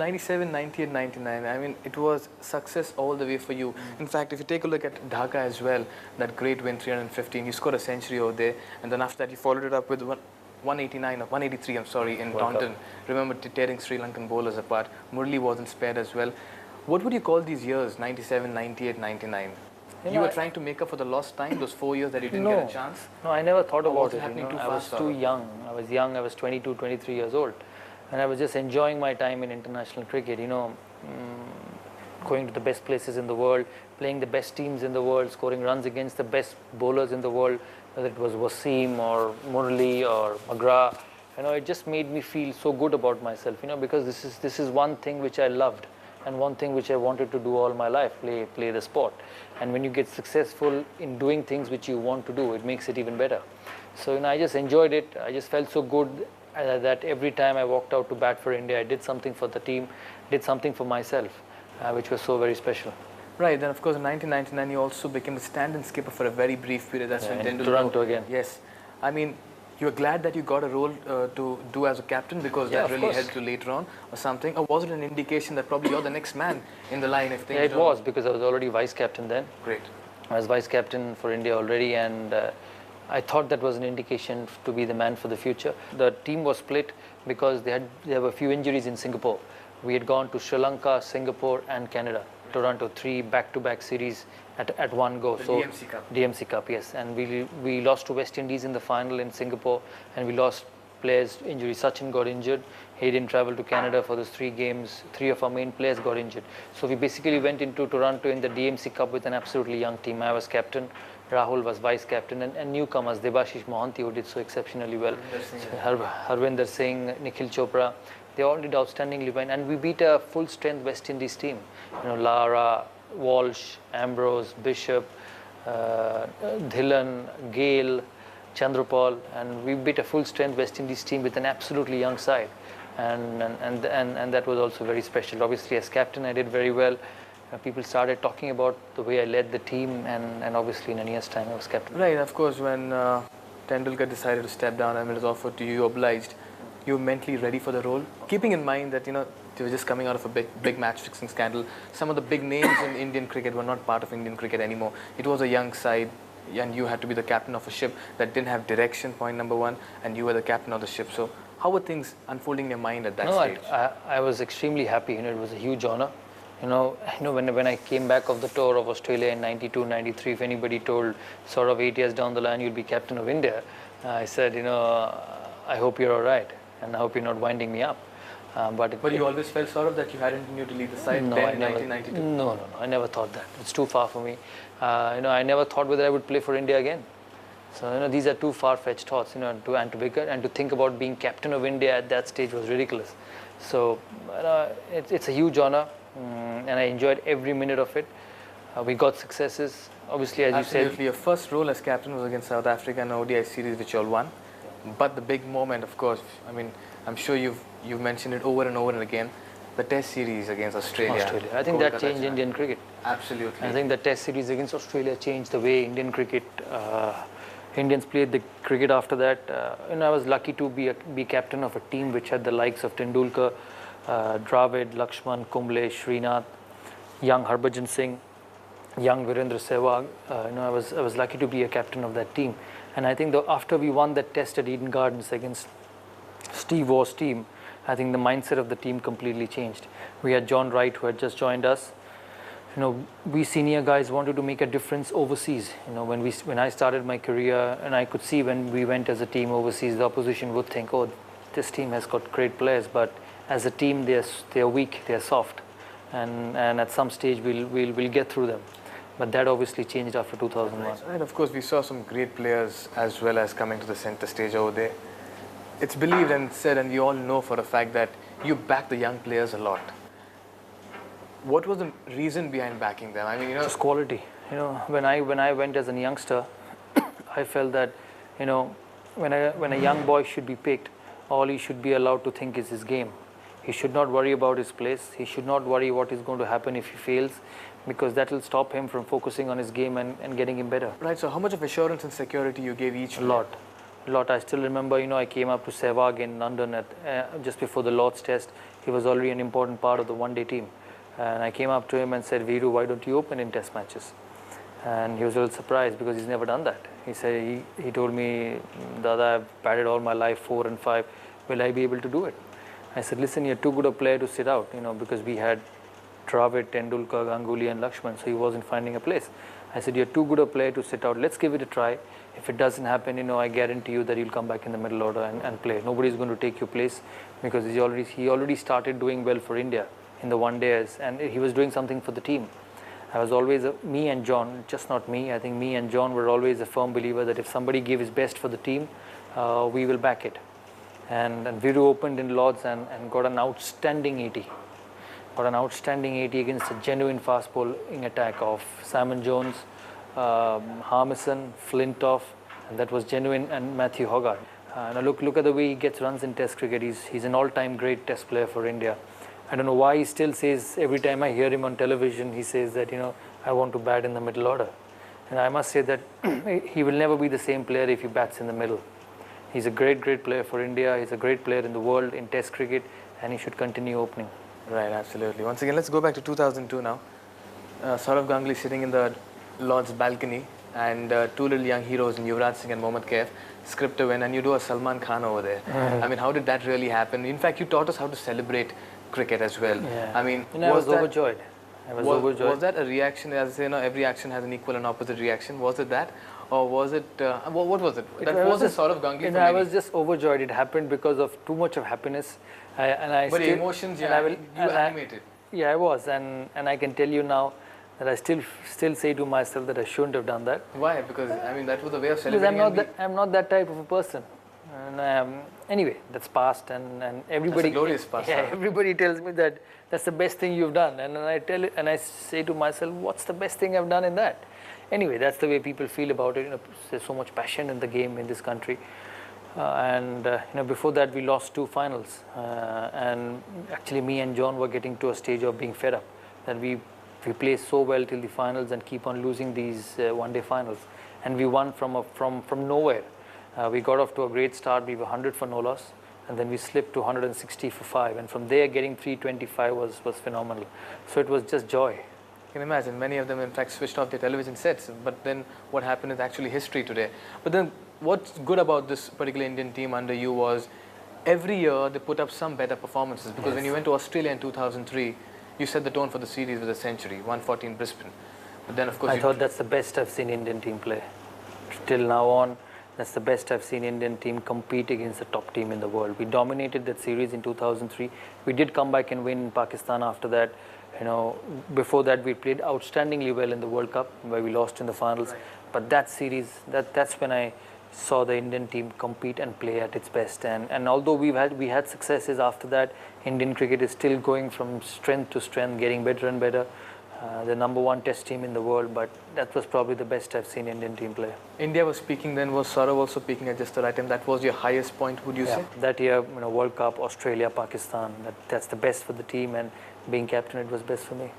97, 98, 99, I mean, it was success all the way for you. In fact, if you take a look at Dhaka as well, that great win, 315, you scored a century over there, and then after that you followed it up with 189 or 183, I'm sorry, in Taunton. Remember tearing Sri Lankan bowlers apart. Murli wasn't spared as well. What would you call these years, 97, 98, 99? You were trying to make up for the lost time, those 4 years that you didn't get a chance? No, I never thought about it. I was too young. I was young. I was 22, 23 years old. And I was just enjoying my time in international cricket, going to the best places in the world, playing the best teams in the world, scoring runs against the best bowlers in the world, whether it was Wasim or Murli or McGrath. It just made me feel so good about myself, because this is one thing which I loved. And one thing which I wanted to do all my life, play the sport. And when you get successful in doing things which you want to do, it makes it even better. So I just enjoyed it. I just felt so good that every time I walked out to bat for India, I did something for the team, did something for myself, which was so very special. Right, then of course in 1999 you also became the stand-in skipper for a very brief period. That's when in Toronto again. Yes, I mean, you were glad that you got a role to do as a captain because that really helped you later on or something? Or was it an indication that probably you're the next man in the line if things it was because I was already vice captain then. Great. I was vice captain for India already, and I thought that was an indication to be the man for the future. The team was split because there were a few injuries in Singapore. We had gone to Sri Lanka, Singapore and Canada. Toronto, 3 back-to-back series at one go. The DMC Cup. DMC Cup, yes. And we lost to West Indies in the final in Singapore, and we lost players injury. Sachin got injured. He didn't travel to Canada for those 3 games. 3 of our main players got injured. So we basically went into Toronto in the DMC Cup with an absolutely young team. I was captain. Rahul was vice captain, and newcomers, Debashish Mohanty, who did so exceptionally well. Harvinder Singh, Nikhil Chopra. They all did outstandingly well, and we beat a full-strength West Indies team. Lara, Walsh, Ambrose, Bishop, Dhillon, Gale, Chandrapal, and we beat a full-strength West Indies team with an absolutely young side, and that was also very special. Obviously, as captain, I did very well. People started talking about the way I led the team, and obviously in a year's time I was captain. Right, of course, when Tendulkar decided to step down and it was offered to you, you obliged. You were mentally ready for the role, keeping in mind that they were just coming out of a big match-fixing scandal. Some of the big names in Indian cricket were not part of Indian cricket anymore. It was a young side, and you had to be the captain of a ship that didn't have direction, point number 1, and you were the captain of the ship. So how were things unfolding in your mind at that stage? I was extremely happy. It was a huge honor. When I came back of the tour of Australia in 92, 93, if anybody told sort of 8 years down the line you'll be captain of India, I said, I hope you're all right, and I hope you're not winding me up. But you always felt sort of that you hadn't continued to lead the side in 1992? No, I never thought that. It's too far for me. I never thought whether I would play for India again. So these are too far-fetched thoughts. To think about being captain of India at that stage was ridiculous. So it's a huge honor, and I enjoyed every minute of it. We got successes. Obviously, as you said, absolutely. Your first role as captain was against South Africa in the ODI series, which you all won. But the big moment, of course, I'm sure you've mentioned it over and over and again, the Test series against Australia. I think that changed Indian cricket. Absolutely. I think the Test series against Australia changed the way Indian cricket, Indians played the cricket after that. I was lucky to be captain of a team which had the likes of Tendulkar, Dravid, Lakshman, Kumble, Srinath, young Harbhajan Singh, young Virendra Sehwag. I was lucky to be a captain of that team. And I think after we won that test at Eden Gardens against Steve Waugh's team, I think the mindset of the team completely changed. We had John Wright, who had just joined us. We senior guys wanted to make a difference overseas. When I started my career, and I could see when we went as a team overseas, the opposition would think, oh, this team has got great players, but as a team, they're weak, they're soft, and at some stage we'll get through them. But that obviously changed after 2001. Right, of course, we saw some great players as well as coming to the center stage over there. It's believed and said, and we all know for a fact that you back the young players a lot. What was the reason behind backing them? Just quality. When I went as a youngster, I felt that, when a young boy should be picked, all he should be allowed to think is his game. He should not worry about his place. He should not worry what is going to happen if he fails, because that will stop him from focusing on his game and getting him better. Right, so how much of assurance and security you gave each player? A lot. lot. I still remember, I came up to Sehwag in London just before the Lord's Test. He was already an important part of the one-day team. And I came up to him and said, Viru, why don't you open in test matches? And he was a little surprised because he's never done that. He said, he told me, Dada, I've batted all my life 4 and 5. Will I be able to do it? I said, listen, you're too good a player to sit out, because we had Dravid, Tendulkar, Ganguly and Lakshman, so he wasn't finding a place. I said, you're too good a player to sit out. Let's give it a try. If it doesn't happen, I guarantee you that you'll come back in the middle order and play. Nobody's going to take your place because he already started doing well for India in the one days, and he was doing something for the team. I was always, me and John, just not me, I think me and John were always a firm believer that if somebody gave his best for the team, we will back it. And Viru opened in Lords and got an outstanding 80. Got an outstanding 80 against a genuine fast bowling attack of Simon Jones, Harmison, Flintoff, and that was genuine, and Matthew Hogarth. Now look at the way he gets runs in Test cricket. He's an all-time great Test player for India. I don't know why he still says, every time I hear him on television, he says that, I want to bat in the middle order. And I must say that he will never be the same player if he bats in the middle. He's a great player for India. He's a great player in the world in Test cricket, and he should continue opening. Right, absolutely. Once again, let's go back to 2002 now. Saurav Ganguly sitting in the Lord's balcony, and two little young heroes in Yuvraj Singh and Mohammad Kaif script a win, and you do a Salman Khan over there. I mean, how did that really happen? In fact, you taught us how to celebrate cricket as well. Yeah. I mean, I was overjoyed. Was that a reaction? As I say, every action has an equal and opposite reaction. Was it that? Or was it, what was it? That wasn't Saurav Ganguly. I was just overjoyed. It happened because of too much of happiness. But emotions, you animated. Yeah, I was. And I can tell you now that I still say to myself that I shouldn't have done that. Why? Because, I mean, that was the way of celebrating. Because I'm not that type of a person. And anyway, that's past, and everybody. That's a glorious past. Yeah, everybody tells me that that's the best thing you've done, and I say to myself, what's the best thing I've done in that? Anyway, that's the way people feel about it. There's so much passion in the game in this country, before that we lost 2 finals, and actually me and John were getting to a stage of being fed up that we play so well till the finals and keep on losing these one-day finals, and we won from nowhere. We got off to a great start. We were 100 for no loss, and then we slipped to 160 for 5, and from there getting 325 was phenomenal. So it was just joy. You can imagine many of them in fact switched off their television sets, but then what happened is actually history today. But then what's good about this particular Indian team under you was every year they put up some better performances, because when you went to Australia in 2003, you set the tone for the series with a century, 140 in Brisbane. But then of course I thought that's the best I've seen Indian team play. Till now on, that's the best I've seen Indian team compete against the top team in the world. We dominated that series in 2003. We did come back and win in Pakistan after that. Before that we played outstandingly well in the World Cup, where we lost in the finals. Right. But that series, that's when I saw the Indian team compete and play at its best. And although we had successes after that, Indian cricket is still going from strength to strength, getting better and better. The #1 Test team in the world, but that was probably the best I've seen Indian team play. India was peaking then. Was Saurav also peaking at just the right time? That was your highest point, would you say? That year, World Cup, Australia, Pakistan, that's the best for the team, and being captain, it was best for me.